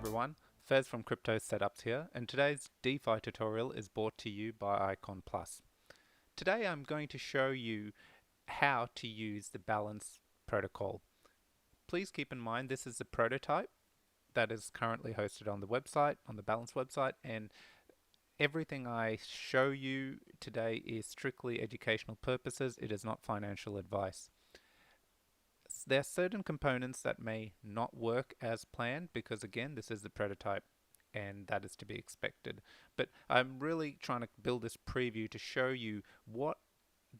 everyone, Fez from Crypto Setups here, and today's DeFi tutorial is brought to you by Icon Plus. Today I'm going to show you how to use the balance protocol. Please keep in mind this is a prototype that is currently hosted on the website, on the balance website, and everything I show you today is strictly educational purposes. It is not financial advice. There are certain components that may not work as planned because, again, this is the prototype and that is to be expected. But I'm really trying to build this preview to show you what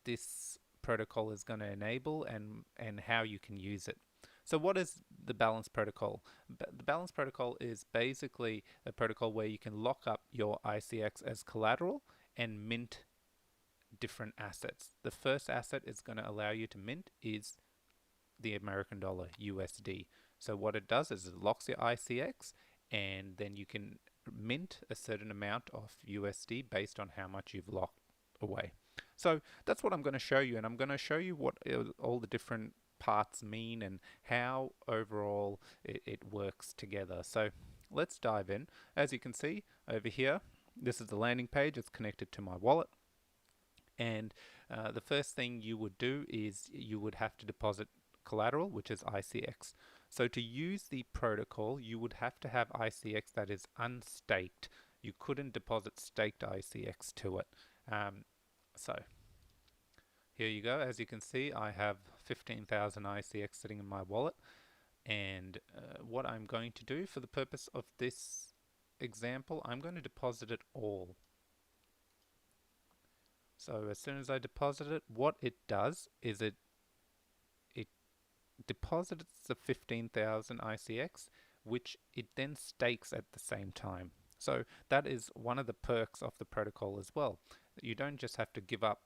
this protocol is going to enable and how you can use it. So what is the balance protocol? The balance protocol is basically a protocol where you can lock up your ICX as collateral and mint different assets. The first asset it's going to allow you to mint is the American dollar, USD. So what it does is it locks your ICX and then you can mint a certain amount of USD based on how much you've locked away. So that's what I'm going to show you, and I'm going to show you what all the different parts mean and how overall it works together. So let's dive in. As you can see over here, this is the landing page. It's connected to my wallet. And the first thing you would do is you would have to deposit collateral, which is ICX. So to use the protocol, you would have to have ICX that is unstaked. You couldn't deposit staked ICX to it. So here you go. As you can see, I have 15,000 ICX sitting in my wallet. And what I'm going to do for the purpose of this example, I'm going to deposit it all. So as soon as I deposit it, what it does is it deposits the 15,000 ICX, which it then stakes at the same time. So that is one of the perks of the protocol as well. You don't just have to give up,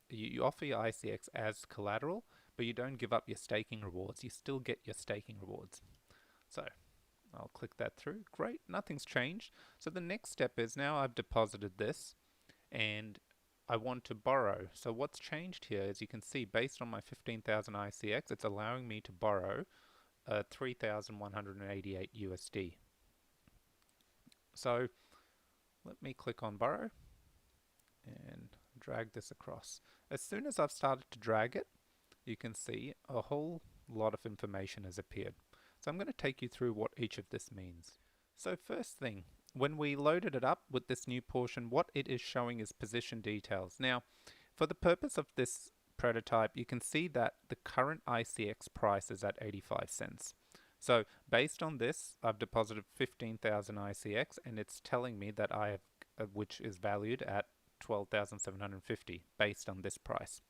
you offer your ICX as collateral, but you don't give up your staking rewards. You still get your staking rewards. So I'll click that through. Great, nothing's changed. So the next step is now I've deposited this and I want to borrow. So what's changed here, as you can see, based on my 15,000 ICX, it's allowing me to borrow 3,188 USD. So let me click on borrow and drag this across. As soon as I've started to drag it, you can see a whole lot of information has appeared. So I'm going to take you through what each of this means. So first thing, when we loaded it up with this new portion, what it is showing is position details. Now, for the purpose of this prototype, you can see that the current ICX price is at 85 cents. So based on this, I've deposited 15,000 ICX and it's telling me that I have, which is valued at 12,750 based on this price.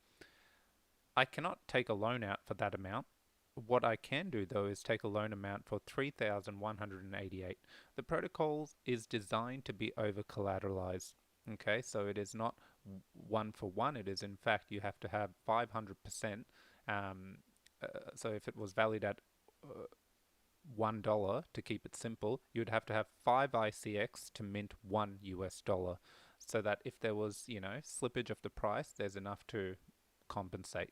I cannot take a loan out for that amount. What I can do though is take a loan amount for 3,188. The protocol is designed to be over collateralized. Okay, so it is not one for one. It is in fact you have to have 500%. So if it was valued at $1 to keep it simple, you'd have to have 5 ICX to mint $1 so that if there was, slippage of the price, there's enough to compensate.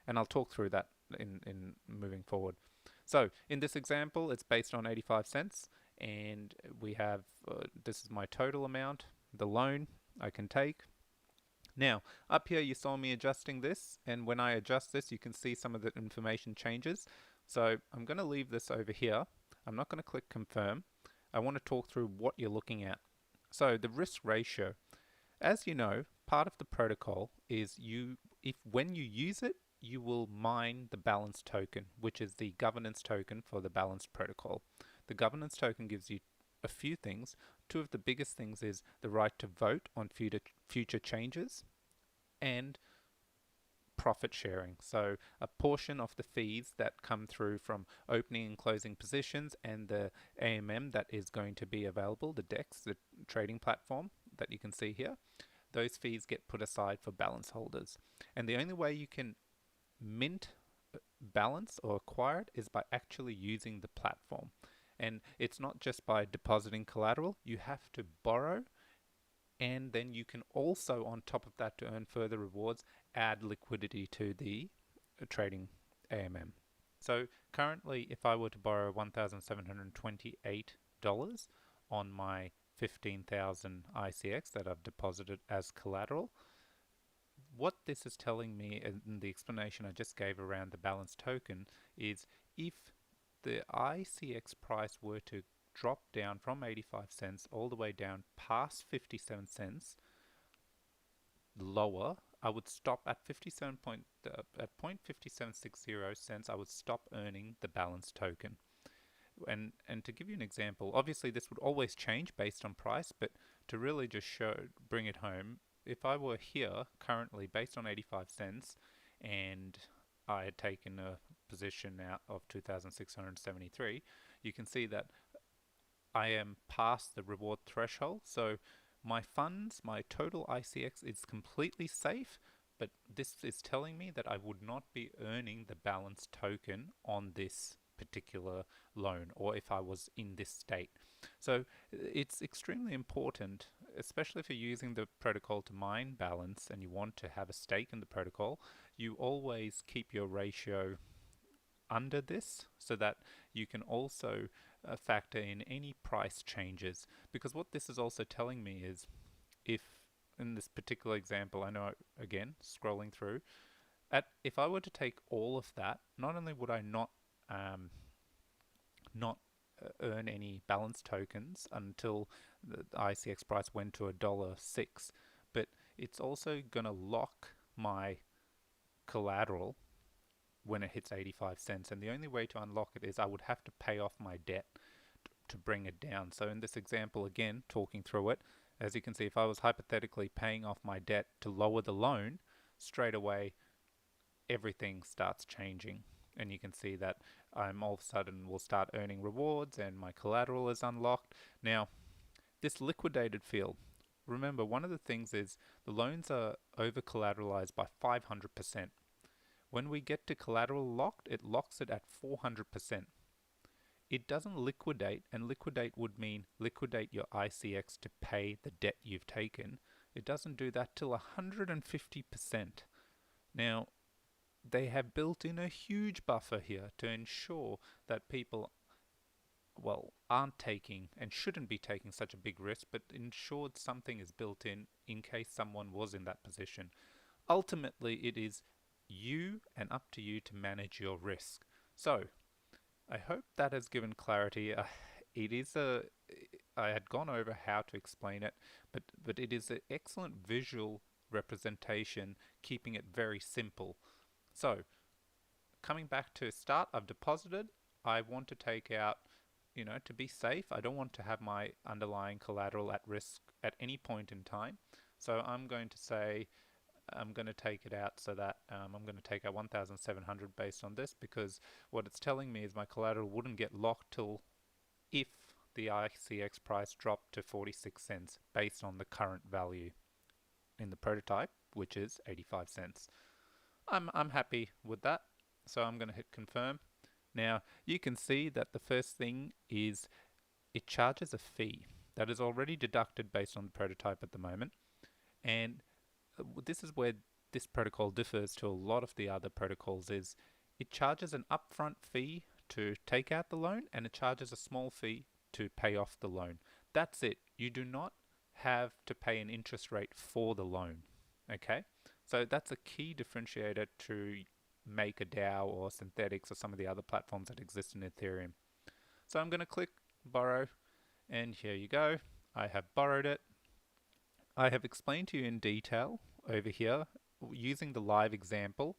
And I'll talk through that in moving forward. So in this example, it's based on 85 cents and we have, this is my total amount, the loan I can take. Now, up here you saw me adjusting this, and when I adjust this, you can see some of the information changes. So I'm going to leave this over here. I'm not going to click confirm. I want to talk through what you're looking at. So the risk ratio, as you know, part of the protocol is when you use it, you will mine the balance token, which is the governance token for the balance protocol. The governance token gives you a few things. Two of the biggest things is the right to vote on future changes and profit sharing. So a portion of the fees that come through from opening and closing positions and the AMM that is going to be available, the DEX, the trading platform that you can see here, those fees get put aside for balance holders. And the only way you can mint balance or acquire it is by actually using the platform. And it's not just by depositing collateral, you have to borrow, and then you can also, on top of that, to earn further rewards, add liquidity to the trading AMM. So currently, if I were to borrow $1,728 dollars on my 15,000 ICX that I've deposited as collateral. What this is telling me, and the explanation I just gave around the balance token, is if the ICX price were to drop down from 85 cents all the way down past 57 cents lower, I would stop at 0.5760 cents. I would stop earning the balance token. And to give you an example, obviously this would always change based on price, but to really just bring it home, if I were here currently based on 85 cents and I had taken a position out of 2,673, you can see that I am past the reward threshold. So my funds, my total ICX is completely safe, but this is telling me that I would not be earning the balance token on this particular loan, or if I was in this state. So it's extremely important, especially if you're using the protocol to mine balance and you want to have a stake in the protocol, you always keep your ratio under this so that you can also factor in any price changes. Because what this is also telling me is, if in this particular example, I know, again, scrolling through, if I were to take all of that, not only would I not earn any balance tokens until the ICX price went to $1.06, but it's also going to lock my collateral when it hits 85 cents. And the only way to unlock it is I would have to pay off my debt to bring it down. So in this example, again, talking through it, as you can see, if I was hypothetically paying off my debt to lower the loan, straight away everything starts changing. And you can see that I'm all of a sudden will start earning rewards and my collateral is unlocked. Now, this liquidated field, remember, one of the things is the loans are over collateralized by 500%. When we get to collateral locked, it locks it at 400%. It doesn't liquidate, and liquidate would mean liquidate your ICX to pay the debt you've taken. It doesn't do that till 150%. Now, they have built in a huge buffer here to ensure that people, well, aren't taking and shouldn't be taking such a big risk, but ensured something is built in case someone was in that position. Ultimately, it is you and up to you to manage your risk. So I hope that has given clarity. I had gone over how to explain it, but it is an excellent visual representation, keeping it very simple. So coming back to start, I've deposited. I want to take out, to be safe. I don't want to have my underlying collateral at risk at any point in time. So I'm going to say, I'm going to take it out so that I'm going to take out 1,700 based on this, because what it's telling me is my collateral wouldn't get locked till if the ICX price dropped to 46 cents based on the current value in the prototype, which is 85 cents. I'm happy with that, so I'm going to hit confirm. Now you can see that the first thing is it charges a fee that is already deducted based on the prototype at the moment, and this is where this protocol differs to a lot of the other protocols. Is it charges an upfront fee to take out the loan, and it charges a small fee to pay off the loan. That's it. You do not have to pay an interest rate for the loan. Okay, so that's a key differentiator to MakerDAO or Synthetics or some of the other platforms that exist in Ethereum. So I'm going to click borrow, and here you go. I have borrowed it. I have explained to you in detail over here using the live example.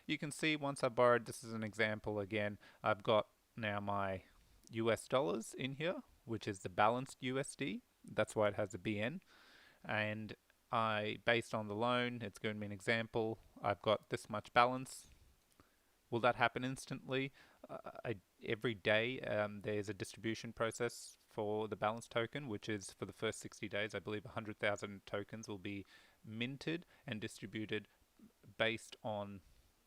You can see once I borrowed, this is an example again, I've got now my US dollars in here, which is the balanced USD. That's why it has a BN. And based on the loan, it's given me an example. I've got this much balance. Will that happen instantly? Every day there's a distribution process for the balance token, which is for the first 60 days. I believe 100,000 tokens will be minted and distributed based on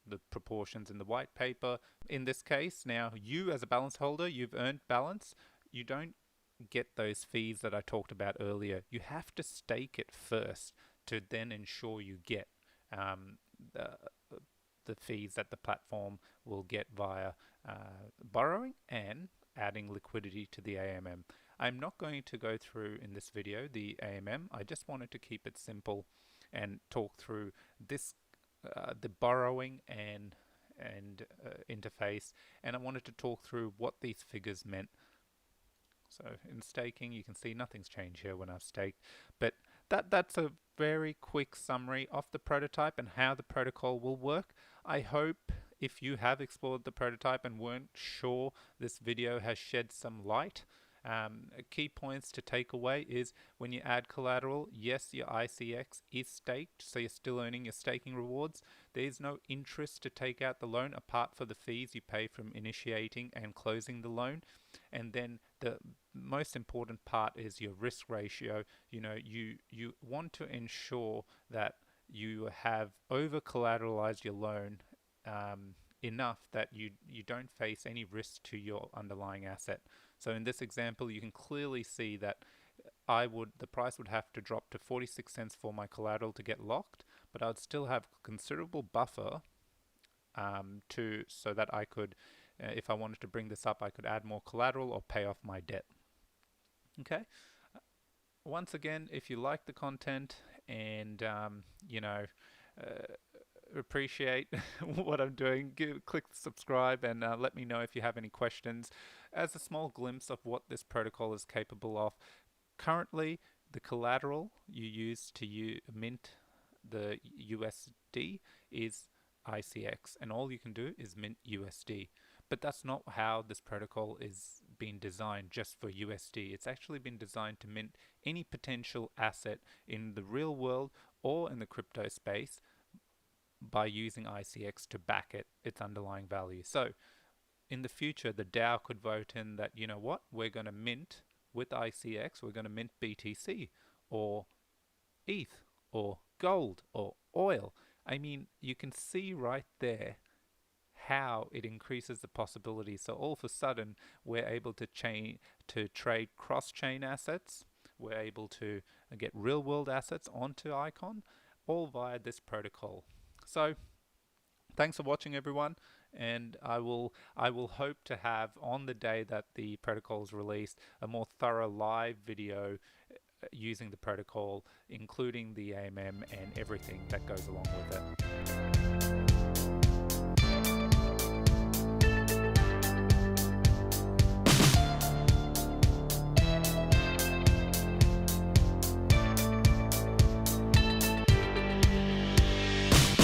the proportions in the white paper. In this case, now you as a balance holder, you've earned balance. You don't get those fees that I talked about earlier. You have to stake it first to then ensure you get the fees that the platform will get via borrowing and adding liquidity to the AMM. I'm not going to go through in this video the AMM. I just wanted to keep it simple and talk through this, the borrowing and interface, and I wanted to talk through what these figures meant. So in staking, you can see nothing's changed here when I've staked, but that's a very quick summary of the prototype and how the protocol will work. I hope if you have explored the prototype and weren't sure, this video has shed some light. Key points to take away is when you add collateral, yes, your ICX is staked, so you're still earning your staking rewards. There's no interest to take out the loan apart from the fees you pay from initiating and closing the loan. And then the most important part is your risk ratio. You know, you want to ensure that you have over collateralized your loan enough that you don't face any risk to your underlying asset. So in this example, you can clearly see that the price would have to drop to 46 cents for my collateral to get locked, but I'd still have considerable buffer so that I could, if I wanted to bring this up, I could add more collateral or pay off my debt. Okay. Once again, if you like the content and appreciate what I'm doing, click subscribe and let me know if you have any questions. As a small glimpse of what this protocol is capable of, currently the collateral you use to mint the USD is ICX, and all you can do is mint USD. But that's not how this protocol is being designed just for USD. It's actually been designed to mint any potential asset in the real world or in the crypto space by using ICX to back its underlying value. So in the future, the DAO could vote in that, you know what, we're going to mint with ICX, we're going to mint BTC or ETH or gold or oil. I mean, you can see right there how it increases the possibility. So all of a sudden, we're able to trade cross-chain assets. We're able to get real-world assets onto Icon, all via this protocol. So thanks for watching, everyone, and I will hope to have, on the day that the protocol is released, a more thorough live video using the protocol, including the AMM and everything that goes along with it.